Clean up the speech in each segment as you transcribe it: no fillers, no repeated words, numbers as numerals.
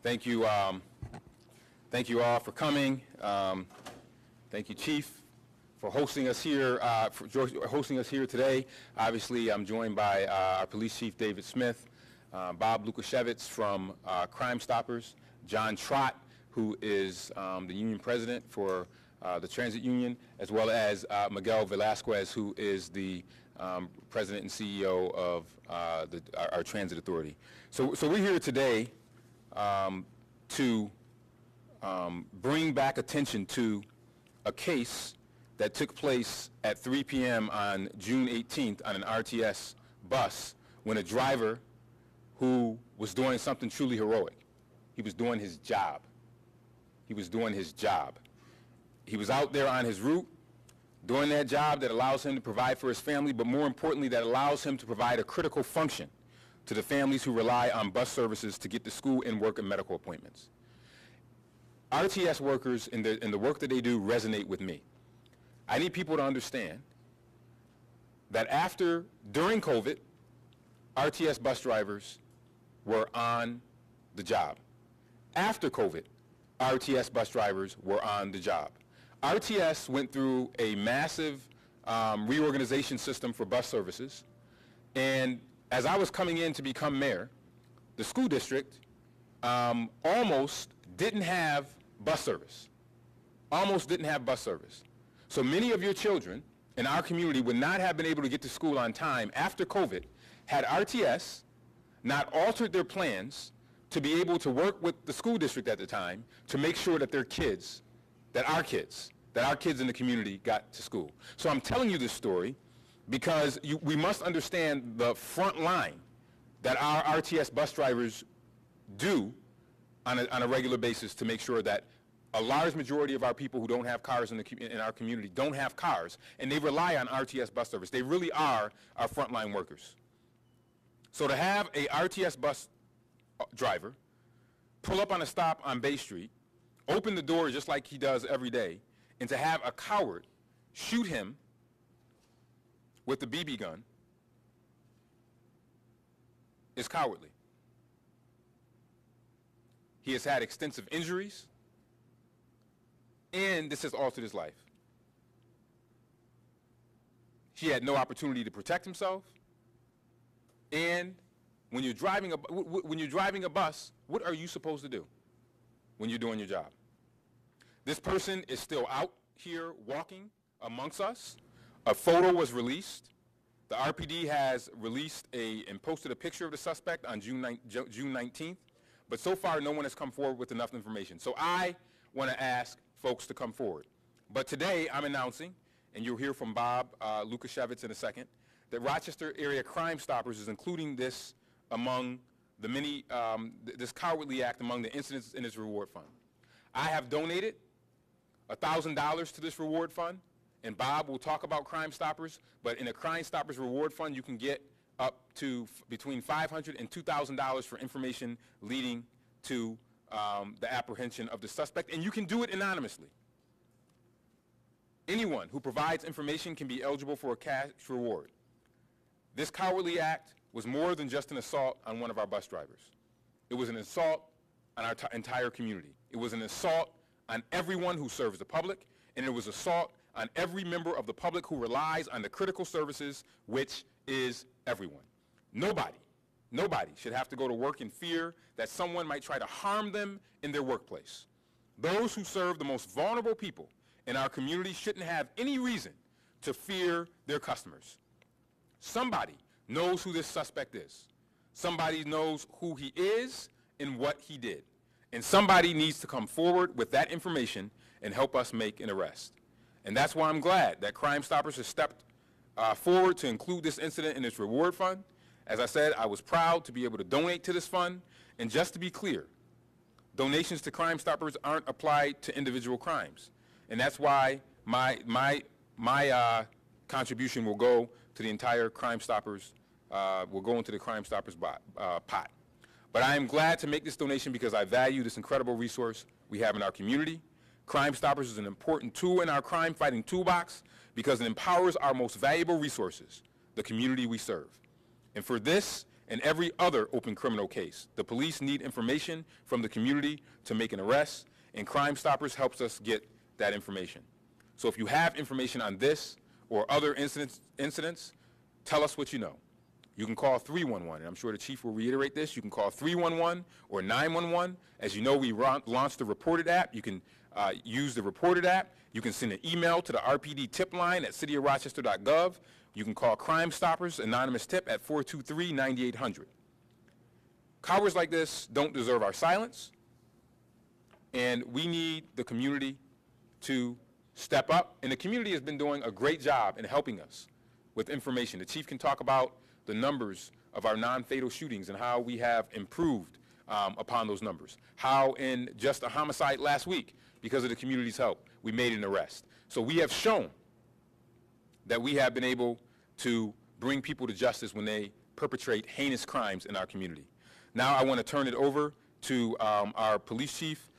Thank you all for coming. Thank you, Chief, for hosting us here. Today. Obviously, I'm joined by our Police Chief David Smith, Bob Lukashevitz from CrimeStoppers, John Trott, who is the union president for the transit union, as well as Miguel Velasquez, who is the president and CEO of our transit authority. So we're here today to bring back attention to a case that took place at 3 p.m. on June 18th on an RTS bus when a driver who was doing something truly heroic. He was doing his job. He was doing his job. He was out there on his route doing that job that allows him to provide for his family, but more importantly, that allows him to provide a critical function to the families who rely on bus services to get to school and work and medical appointments. RTS workers and the work that they do resonate with me. I need people to understand that during COVID, RTS bus drivers were on the job. After COVID, RTS bus drivers were on the job. RTS went through a massive reorganization system for bus services, and as I was coming in to become mayor, the school district almost didn't have bus service. Almost didn't have bus service. So many of your children in our community would not have been able to get to school on time after COVID had RTS not altered their plans to be able to work with the school district at the time to make sure that our kids in the community got to school. So I'm telling you this story because we must understand the front line that our RTS bus drivers do on a regular basis to make sure that a large majority of our people who don't have cars in our community don't have cars, and they rely on RTS bus service. They really are our frontline workers. So to have a RTS bus driver pull up on a stop on Bay Street, open the door just like he does every day, and to have a coward shoot him with the BB gun is cowardly. He has had extensive injuries, and this has altered his life. He had no opportunity to protect himself, and when you're driving a bus, what are you supposed to do when you're doing your job? This person is still out here walking amongst us. A photo was released. The RPD has released and posted a picture of the suspect on June 19th, but so far no one has come forward with enough information. So I want to ask folks to come forward. But today I'm announcing, and you'll hear from Bob Lukashevitz in a second, that Rochester area CrimeStoppers is including this among the many, this cowardly act among the incidents in its reward fund. I have donated $1,000 to this reward fund, and Bob will talk about CrimeStoppers, but in a CrimeStoppers reward fund you can get up to between $500 and $2,000 for information leading to the apprehension of the suspect, and you can do it anonymously. Anyone who provides information can be eligible for a cash reward. This cowardly act was more than just an assault on one of our bus drivers. It was an assault on our entire community. It was an assault on everyone who serves the public, and it was an assault on every member of the public who relies on the critical services, which is everyone. Nobody should have to go to work in fear that someone might try to harm them in their workplace. Those who serve the most vulnerable people in our community shouldn't have any reason to fear their customers. Somebody knows who this suspect is. Somebody knows who he is and what he did. And somebody needs to come forward with that information and help us make an arrest. And that's why I'm glad that CrimeStoppers has stepped forward to include this incident in its reward fund. As I said, I was proud to be able to donate to this fund. And just to be clear, donations to CrimeStoppers aren't applied to individual crimes. And that's why my contribution will go to the entire CrimeStoppers, will go into the CrimeStoppers pot. But I am glad to make this donation because I value this incredible resource we have in our community. CrimeStoppers is an important tool in our crime-fighting toolbox because it empowers our most valuable resources, the community we serve. And for this and every other open criminal case. The police need information from the community to make an arrest, and Crime Stoppers helps us get that information. So if you have information on this or other incidents, tell us what you know. You can call 311, and I'm sure the chief will reiterate this. You can call 311 or 911. As you know, we launched the Reported app. You can use the Reported app. You can send an email to the RPD tip line at cityofrochester.gov. You can call Crime Stoppers anonymous tip at 423-9800. Cowards like this don't deserve our silence, and we need the community to step up. And the community has been doing a great job in helping us with information. The chief can talk about the numbers of our non-fatal shootings and how we have improved upon those numbers. How in just a homicide last week, because of the community's help, we made an arrest. So we have shown that we have been able to bring people to justice when they perpetrate heinous crimes in our community. Now I want to turn it over to our police chief,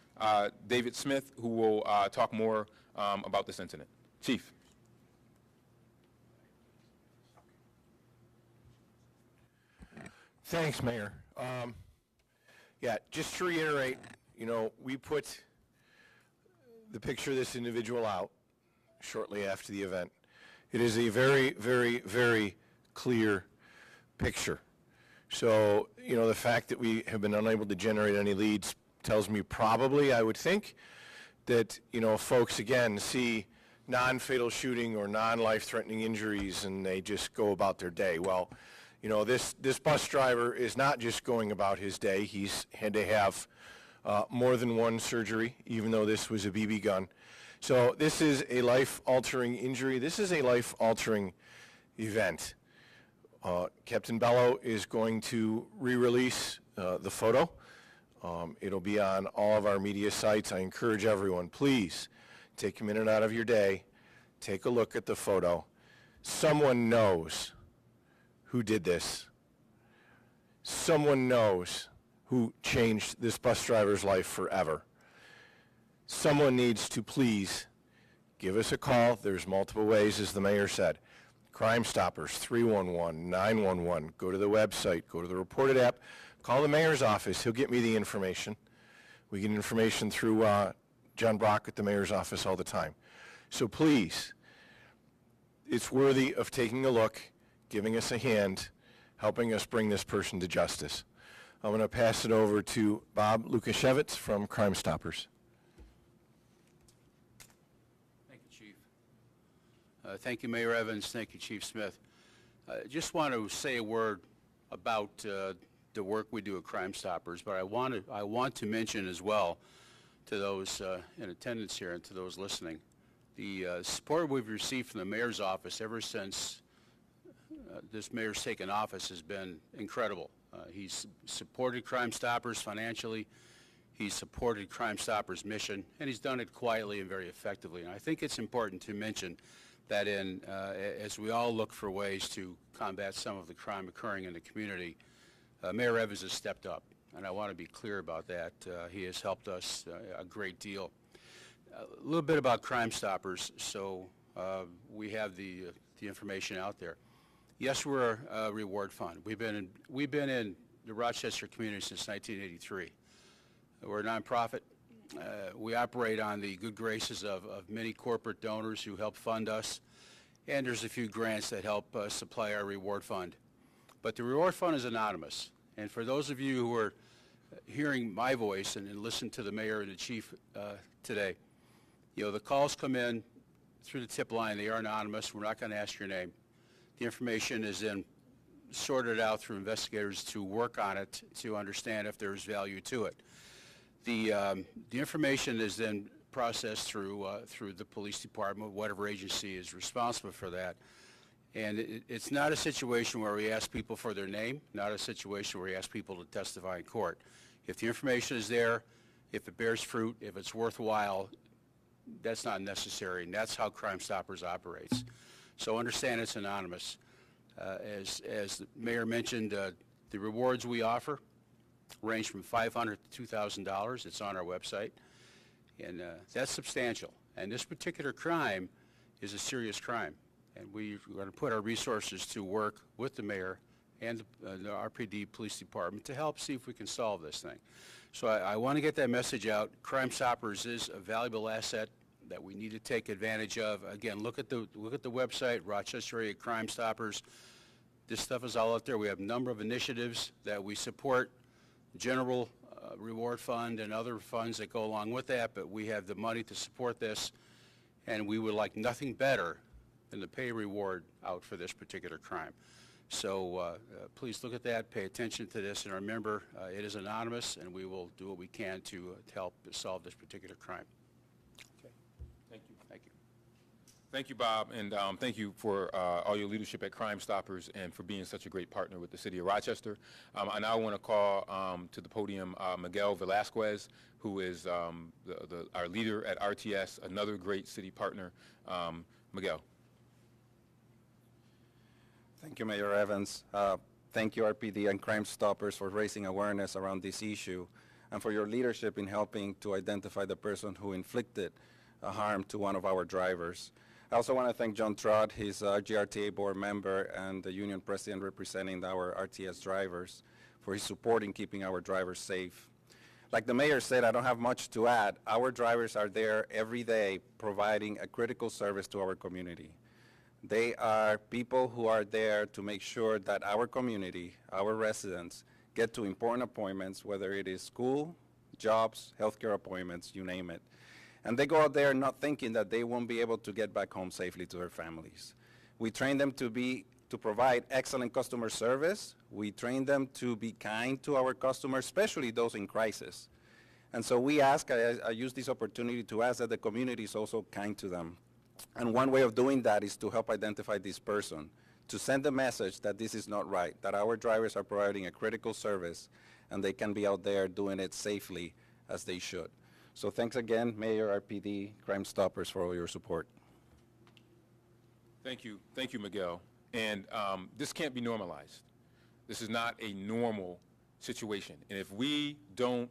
David Smith, who will talk more about this incident. Chief. Thanks, Mayor. Yeah, just to reiterate, you know, we put the picture of this individual out shortly after the event. It is a very, very, very clear picture. So, you know, the fact that we have been unable to generate any leads tells me probably, I would think, that, you know, folks, again, see non-fatal shooting or non-life-threatening injuries and they just go about their day. Well, you know, this bus driver is not just going about his day. He's had to have more than one surgery, even though this was a BB gun. So this is a life-altering injury. This is a life-altering event. Captain Bello is going to re-release the photo. It'll be on all of our media sites. I encourage everyone, please take a minute out of your day, take a look at the photo. Someone knows who did this. Someone knows who changed this bus driver's life forever. Someone needs to please give us a call. There's multiple ways, as the mayor said. Crime Stoppers, 311, 911. Go to the website, go to the Reported app, call the mayor's office. He'll get me the information. We get information through John Brock at the mayor's office all the time. So please, it's worthy of taking a look, giving us a hand, helping us bring this person to justice. I'm going to pass it over to Bob Lukashevitz from Crime Stoppers. Thank you, Chief. Thank you, Mayor Evans. Thank you, Chief Smith. I just want to say a word about the work we do at Crime Stoppers, but I want to mention as well to those in attendance here and to those listening, the support we've received from the mayor's office ever since this mayor's taken office has been incredible. He's supported Crime Stoppers financially. He's supported Crime Stoppers' mission, and he's done it quietly and very effectively. And I think it's important to mention that as we all look for ways to combat some of the crime occurring in the community, Mayor Evans has stepped up, and I want to be clear about that. He has helped us a great deal. A little bit about Crime Stoppers, so we have the information out there. Yes, we're a reward fund. We've been in the Rochester community since 1983. We're a nonprofit. We operate on the good graces of many corporate donors who help fund us, and there's a few grants that help supply our reward fund. But the reward fund is anonymous, and for those of you who are hearing my voice and listen to the mayor and the chief today, you know, the calls come in through the tip line. They are anonymous. We're not going to ask your name. The information is then sorted out through investigators to work on it to understand if there's value to it. The information is then processed through the police department, whatever agency is responsible for that. And it's not a situation where we ask people for their name, not a situation where we ask people to testify in court. If the information is there, if it bears fruit, if it's worthwhile, that's not necessary, and that's how Crime Stoppers operates. So understand it's anonymous. As the mayor mentioned, the rewards we offer range from $500 to $2,000. It's on our website, and that's substantial. And this particular crime is a serious crime, and we're going to put our resources to work with the mayor and the RPD Police Department to help see if we can solve this thing. So I want to get that message out. Crime Stoppers is a valuable asset that we need to take advantage of. Again, look at the website, Rochester Area Crime Stoppers. This stuff is all out there. We have a number of initiatives that we support, general reward fund and other funds that go along with that, but we have the money to support this, and we would like nothing better than to pay a reward out for this particular crime. So please look at that, pay attention to this, and remember, it is anonymous, and we will do what we can to help solve this particular crime. Okay. Thank you. Thank you. Thank you, Bob, and thank you for all your leadership at Crime Stoppers and for being such a great partner with the City of Rochester. I now want to call to the podium Miguel Velasquez, who is our leader at RTS, another great city partner. Miguel. Thank you, Mayor Evans. Thank you, RPD and Crime Stoppers, for raising awareness around this issue and for your leadership in helping to identify the person who inflicted harm to one of our drivers. I also want to thank John Trott, his GRTA board member and the union president representing our RTS drivers, for his support in keeping our drivers safe. Like the mayor said, I don't have much to add. Our drivers are there every day providing a critical service to our community. They are people who are there to make sure that our community, our residents, get to important appointments, whether it is school, jobs, healthcare appointments, you name it. And they go out there not thinking that they won't be able to get back home safely to their families. We train them to provide excellent customer service. We train them to be kind to our customers, especially those in crisis. And so we ask, I use this opportunity to ask that the community is also kind to them. And one way of doing that is to help identify this person, to send the message that this is not right, that our drivers are providing a critical service and they can be out there doing it safely as they should. So thanks again, Mayor, RPD, Crime Stoppers, for all your support. Thank you, Miguel. And this can't be normalized. This is not a normal situation. And if we don't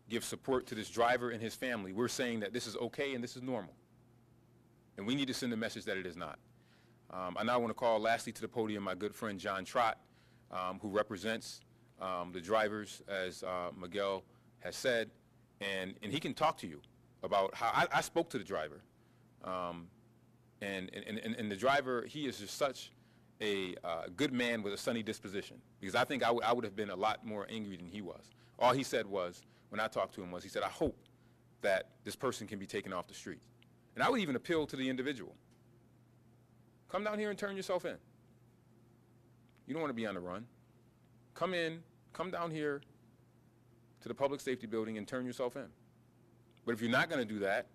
give support to this driver and his family, we're saying that this is okay and this is normal. And we need to send a message that it is not. I now want to call lastly to the podium my good friend John Trott, who represents the drivers, as Miguel has said, and he can talk to you about how I spoke to the driver. And the driver, he is just such a good man with a sunny disposition, because I think I would have been a lot more angry than he was. All he said was, when I talked to him, was he said, I hope that this person can be taken off the street. And I would even appeal to the individual. Come down here and turn yourself in. You don't want to be on the run. Come down here to the public safety building and turn yourself in. But if you're not going to do that,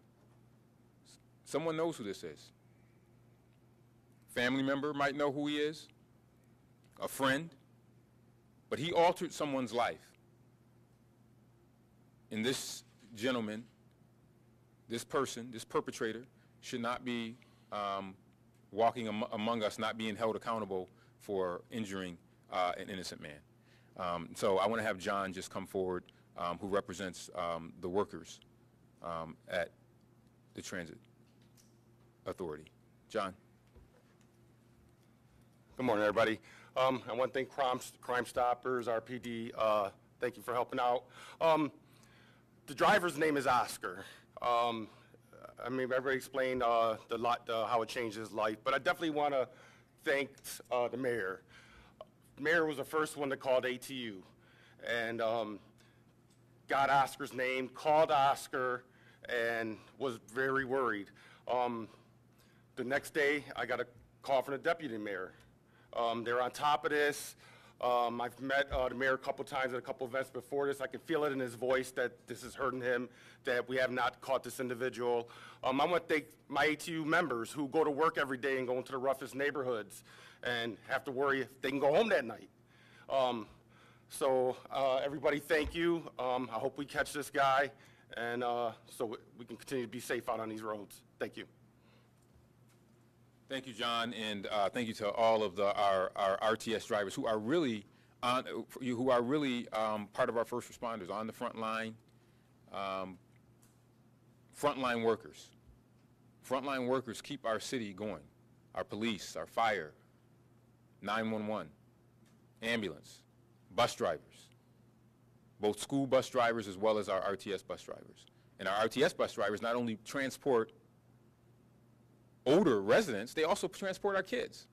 someone knows who this is. Family member might know who he is, a friend, but he altered someone's life. And this gentleman, this person, this perpetrator, should not be walking among us, not being held accountable for injuring an innocent man. So I want to have John just come forward, who represents the workers at the Transit Authority. John. Good morning, everybody. I want to thank Crime Stoppers, RPD. Thank you for helping out. The driver's name is Oscar. I mean, everybody explained how it changed his life, but I definitely want to thank the mayor. The mayor was the first one to call the ATU, and got Oscar's name, called Oscar, and was very worried. The next day, I got a call from the deputy mayor. They're on top of this. I've met the mayor a couple times at a couple events before this. I can feel it in his voice that this is hurting him, that we have not caught this individual. I want to thank my ATU members who go to work every day and go into the roughest neighborhoods and have to worry if they can go home that night. So everybody, thank you. I hope we catch this guy, and so we can continue to be safe out on these roads. Thank you. Thank you, John, and thank you to all of our RTS drivers who are really part of our first responders on the front line. Frontline workers. Frontline workers keep our city going. Our police, our fire, 911. ambulance, bus drivers, both school bus drivers as well as our RTS bus drivers. And our RTS bus drivers not only transport older residents, they also transport our kids.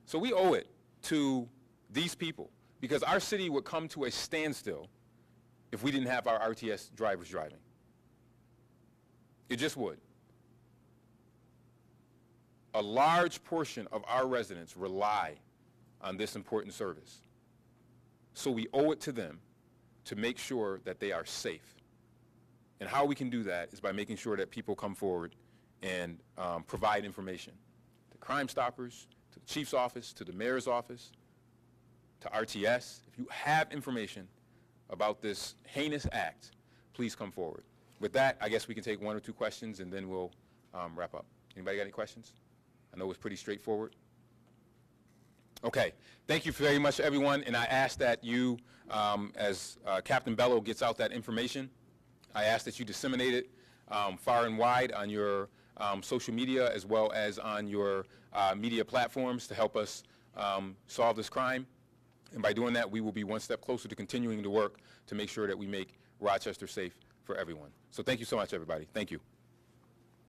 So we owe it to these people, because our city would come to a standstill if we didn't have our RTS drivers driving. It just would. A large portion of our residents rely on this important service. So we owe it to them to make sure that they are safe. And how we can do that is by making sure that people come forward and provide information to CrimeStoppers, to the chief's office, to the mayor's office, to RTS. If you have information about this heinous act, please come forward. With that, I guess we can take one or two questions and then we'll wrap up. Anybody got any questions? I know it was pretty straightforward. Okay, thank you very much, everyone. And I ask that you, as Captain Bello gets out that information, I ask that you disseminate it far and wide on your social media as well as on your media platforms to help us solve this crime. And by doing that, we will be one step closer to continuing to work to make sure that we make Rochester safe for everyone. So thank you so much, everybody. Thank you.